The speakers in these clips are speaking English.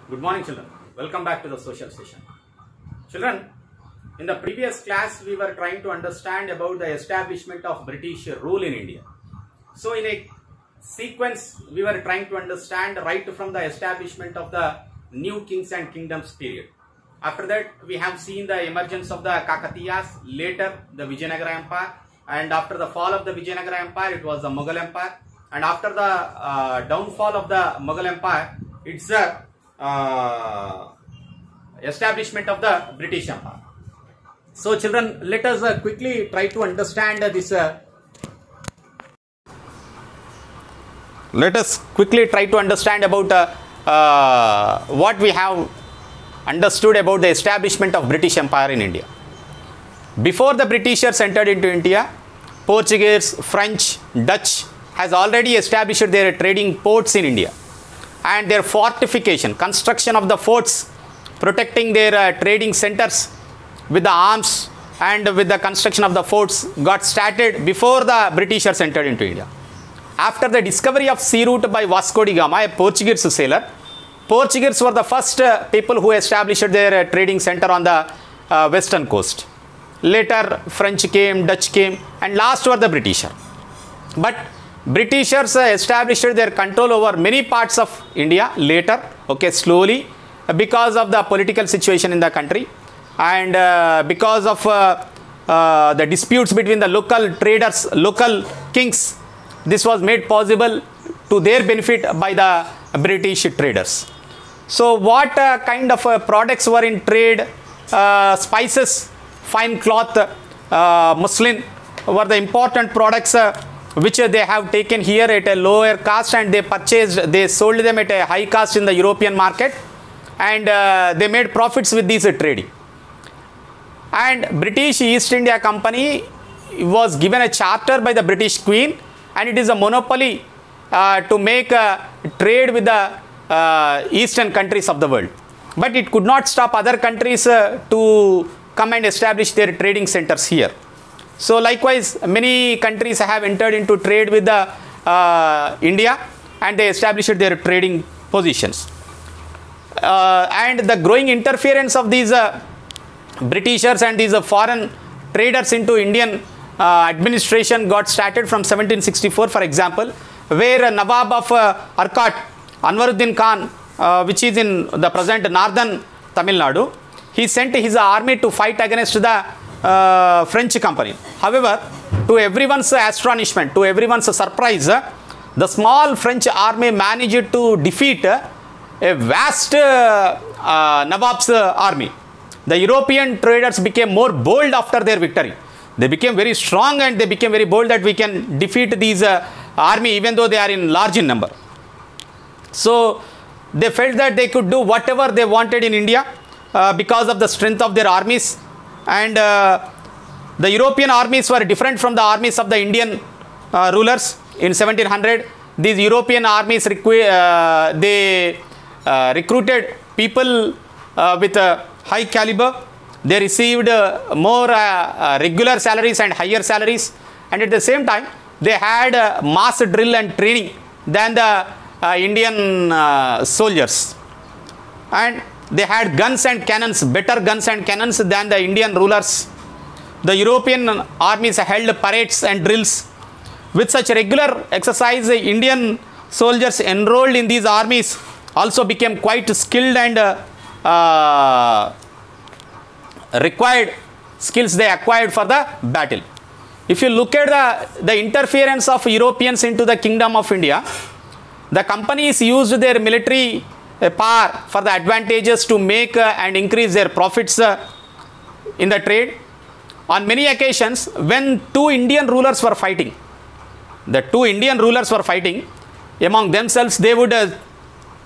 Good morning, children. Welcome back to the social session. Children, in the previous class, we were trying to understand about the establishment of British rule in India. So, in a sequence, we were trying to understand right from the establishment of the new kings and kingdoms period. After that, we have seen the emergence of the Kakatiyas, later the Vijayanagara Empire, and after the fall of the Vijayanagara Empire, it was the Mughal Empire, and after the downfall of the Mughal Empire, it's the establishment of the British Empire. So children, let us quickly try to understand this. Let us quickly try to understand about what we have understood about the establishment of British Empire in India. Before the Britishers entered into India, Portuguese, French, Dutch has already established their trading ports in India, and their fortification, construction of the forts, protecting their trading centers with the arms and with the construction of the forts got started before the Britishers entered into India. After the discovery of sea route by Vasco da Gama, a Portuguese sailor, Portuguese were the first people who established their trading center on the western coast. Later French came, Dutch came, and last were the Britishers. But Britishers established their control over many parts of India later, okay, slowly, because of the political situation in the country and because of the disputes between the local traders, local kings. This was made possible to their benefit by the British traders. So what kind of products were in trade? Spices, fine cloth, muslin were the important products which they have taken here at a lower cost, and they sold them at a high cost in the European market, and they made profits with this trading. And British East India Company was given a charter by the British Queen, and it is a monopoly to make trade with the eastern countries of the world. But it could not stop other countries to come and establish their trading centers here. So likewise, many countries have entered into trade with the India, and they established their trading positions. And the growing interference of these Britishers and these foreign traders into Indian administration got started from 1764, for example, where Nawab of Arcot, Anwaruddin Khan, which is in the present northern Tamil Nadu, he sent his army to fight against the French company. However, to everyone's astonishment, to everyone's surprise, the small French army managed to defeat a vast Nawab's army. The European traders became more bold after their victory. They became very strong and they became very bold that we can defeat these army even though they are in large in number. So they felt that they could do whatever they wanted in India because of the strength of their armies. And the European armies were different from the armies of the Indian rulers. In 1700, these European armies recruited people with high caliber. They received more regular salaries and higher salaries, and at the same time they had mass drill and training than the Indian soldiers, and they had guns and cannons, better guns and cannons than the Indian rulers. The European armies held parades and drills. With such regular exercise, the Indian soldiers enrolled in these armies also became quite skilled and required skills they acquired for the battle. If you look at the interference of Europeans into the Kingdom of India, the companies used their military power for the advantages to make and increase their profits in the trade. On many occasions, when two Indian rulers were fighting, among themselves, they would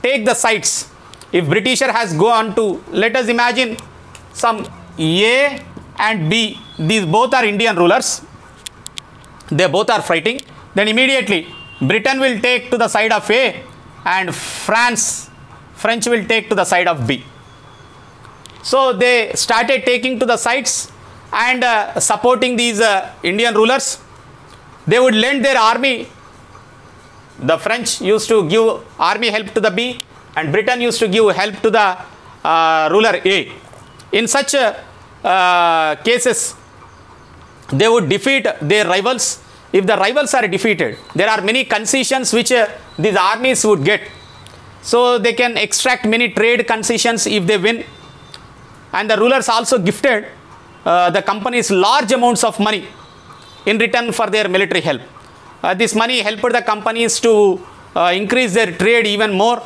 take the sides. If Britisher has gone to, let us imagine some A and B, these both are Indian rulers, they both are fighting, then immediately Britain will take to the side of A and French will take to the side of B. So they started taking to the sides and supporting these Indian rulers. They would lend their army. The French used to give army help to the B, and Britain used to give help to the ruler A. In such cases, they would defeat their rivals. If the rivals are defeated, there are many concessions which these armies would get. So they can extract many trade concessions if they win. And the rulers also gifted the companies large amounts of money in return for their military help. This money helped the companies to increase their trade even more.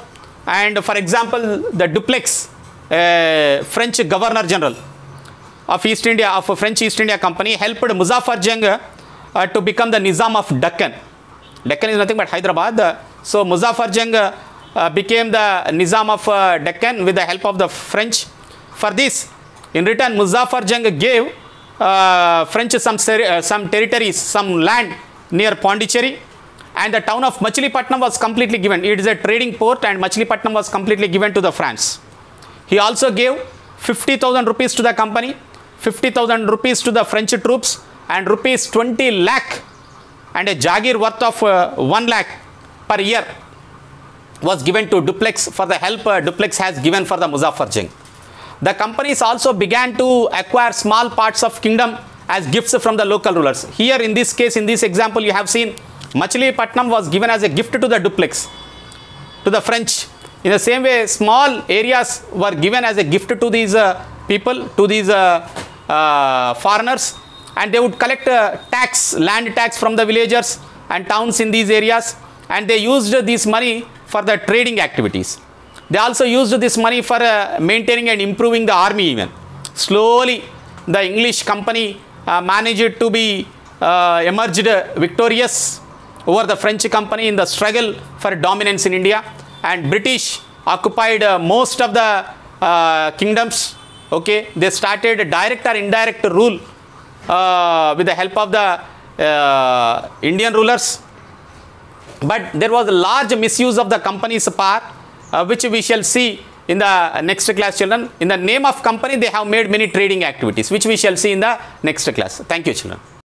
And for example, the Dupleix, French Governor General of East India, of French East India Company, helped Muzaffar Jung to become the Nizam of Deccan. Deccan is nothing but Hyderabad. So Muzaffar Jung became the Nizam of Deccan with the help of the French. For this, in return, Muzaffar Jung gave French some territories, some land near Pondicherry, and the town of Machilipatnam was completely given. It is a trading port, and Machilipatnam was completely given to the France. He also gave 50,000 rupees to the company, 50,000 rupees to the French troops, and rupees 20 lakh and a jagir worth of 1 lakh per year was given to Dupleix for the help Dupleix has given for the Muzaffar Jung. The companies also began to acquire small parts of kingdom as gifts from the local rulers. Here in this case, in this example, you have seen Machilipatnam was given as a gift to the Dupleix, to the French. In the same way, small areas were given as a gift to these people, to these foreigners, and they would collect tax, land tax from the villagers and towns in these areas, and they used this money for the trading activities. They also used this money for maintaining and improving the army even. Slowly, the English company managed to be emerged victorious over the French company in the struggle for dominance in India, and British occupied most of the kingdoms. Okay, they started direct or indirect rule with the help of the Indian rulers, but there was a large misuse of the company's power, which we shall see in the next class, children. In the name of company, they have made many trading activities, which we shall see in the next class. Thank you, children.